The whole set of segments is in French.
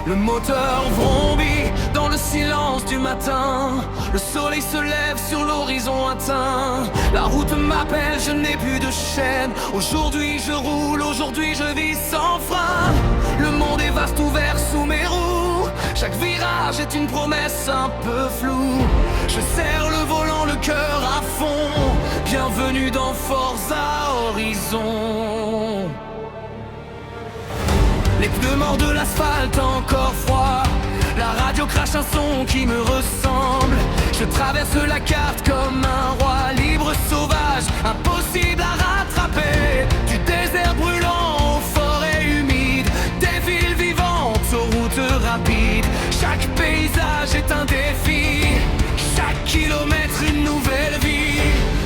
Le moteur vrombit dans le silence du matin. Le soleil se lève sur l'horizon atteint. La route m'appelle, je n'ai plus de chaîne. Aujourd'hui je roule, aujourd'hui je vis sans frein. Le monde est vaste ouvert sous mes roues. Chaque virage est une promesse un peu floue. Je serre le volant, le cœur à fond. Bienvenue dans Forza Horizon. Les pneus morts de l'asphalte encore froid. La radio crache un son qui me ressemble. Je traverse la carte comme un roi. Libre, sauvage, impossible à rattraper. Du désert brûlant aux forêts humides, des villes vivantes aux routes rapides. Chaque paysage est un défi, chaque kilomètre une nouvelle vie.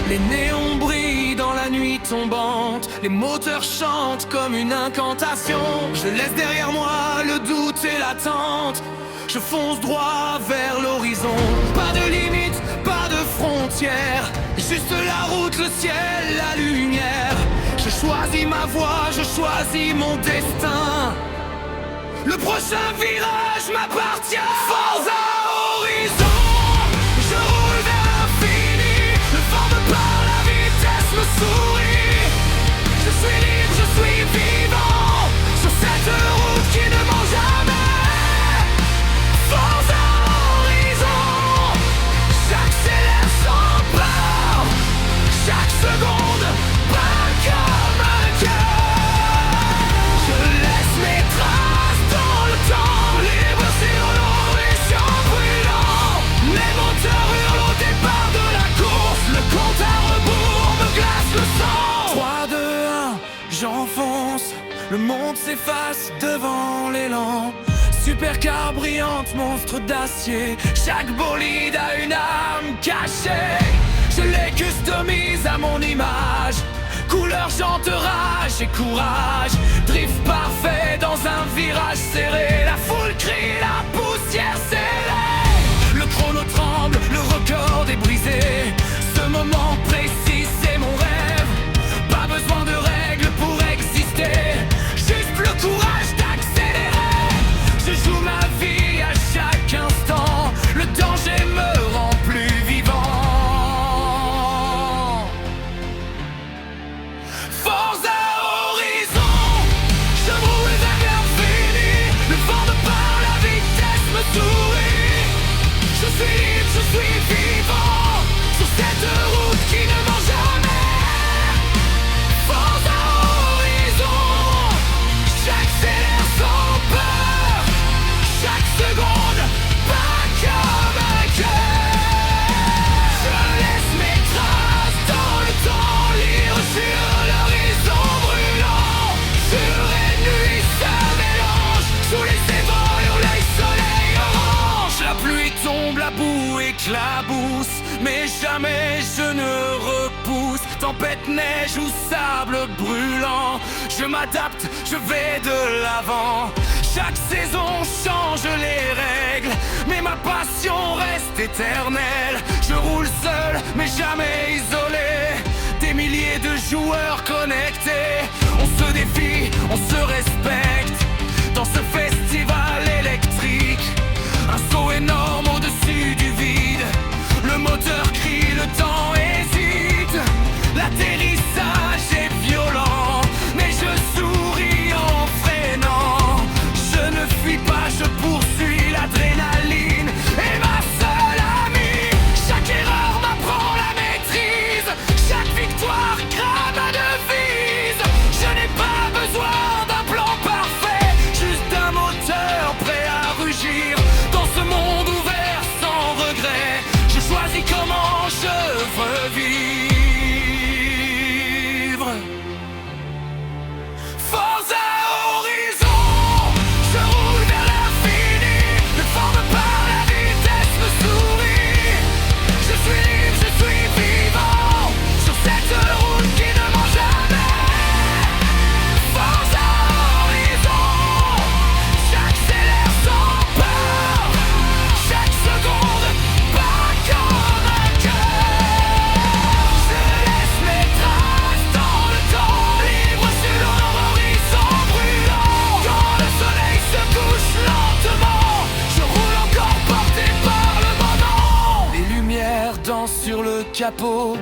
Les néons brillent dans la nuit tombante. Les moteurs chantent comme une incantation. Je laisse derrière moi le doute et l'attente. Je fonce droit vers l'horizon. Pas de limite, pas de frontières. Juste la route, le ciel, la lumière. Je choisis ma voie, je choisis mon destin. Le prochain virage m'appartient. Forza Horizon. Je roule vers l'infini. Le vent me parle, la vitesse me sourit. Je suis libre, je suis vivant. Sur cette route qui ne ment jamais. Forza Horizon. J'accélère sans peur. Chaque seconde bat comme un cœur. Je laisse mes traces dans le temps. Libre sur l'horizon brûlant. Les moteurs hurlent au départ de la course. Le compte à rebours me glace le sang. 3, 2, 1, j'enfonce. Le monde s'efface devant l'élan. Supercar brillante, monstre d'acier. Chaque bolide a une âme cachée. Je les customise à mon image. Couleur, jante, rage et courage. Drift parfait dans un virage serré. La foule crie, la poussière scellée. Le chrono tremble, le record est brisé. Ce moment précis, c'est mon rêve. Pas besoin de règles pour exister. Juste le courage d'accélérer. Je joue ma vie à chaque instant. Le danger me rend plus vivant. Forza Horizon. Je roule vers l'infini. Le vent me parle, la vitesse me sourit. Je suis libre, je suis vivant. Sur cette route qui ne ment jamais. Forza Horizon. J'accélère sans peur. Chaque seconde bat comme un cœur. Je laisse mes traces dans le temps. Lire sur l'horizon brûlant. Jour et nuit se mélangent. Sous les évols, les soleils orange. La pluie tombe, la boue éclabousse. Mais jamais je ne repousse. Tempête, neige ou sable brûlant. Je m'adapte, je vais de l'avant. Chaque saison change les règles, mais ma passion reste éternelle. Je roule seul, mais jamais isolé. Des milliers de joueurs connectés. On se défie, on se respecte. Dans ce festival électrique, un saut énorme au-dessus du vide. Le moteur crie, le temps hésite. L'atterrissage est violent, mais je souris en freinant. Je ne fuis pas, je poursuis l'adrénaline et ma seule amie. Chaque erreur m'apprend la maîtrise. Chaque victoire grave ma devise. Je n'ai pas besoin d'un plan parfait, juste d'un moteur prêt à rugir. Dans ce monde ouvert sur le capot.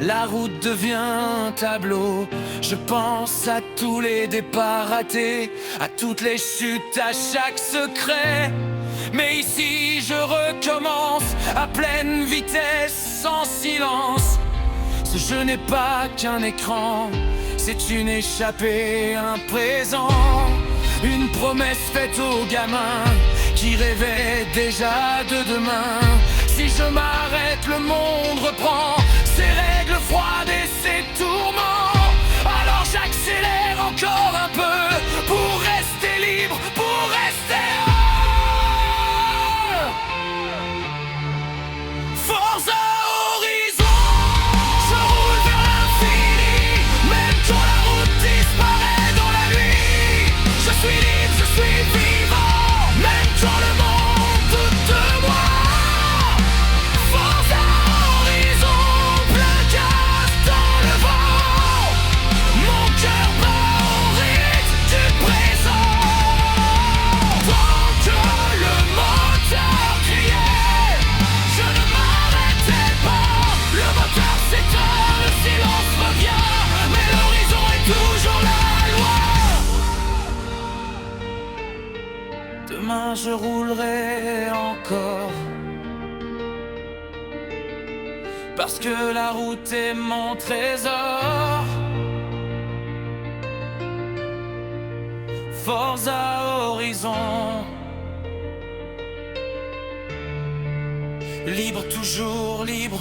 La route devient un tableau. Je pense à tous les départs ratés, à toutes les chutes, à chaque secret. Mais ici je recommence à pleine vitesse, en silence. Ce jeu n'est pas qu'un écran, c'est une échappée, un présent. Une promesse faite aux gamins qui rêvaient déjà de demain. Si je m'arrête, le monde reprend ses règles froides et ses tourments. Alors j'accélère encore un peu pour rester libre, pour rester heureux. Forza Horizon, je roule vers l'infini, même quand la route disparaît dans la nuit. Je suis libre, je suis vivant, même quand le monde doute de moi. Forza Horizon, plein gaz dans le vent. Mon cœur bat au rythme du présent. Tant que le moteur criait, je ne m'arrêtais pas. Le moteur s'éteint, le silence revient, mais l'horizon est toujours la loi. Demain je roulerai encore, parce que la route est mon trésor. Forza Horizon, libre, toujours libre,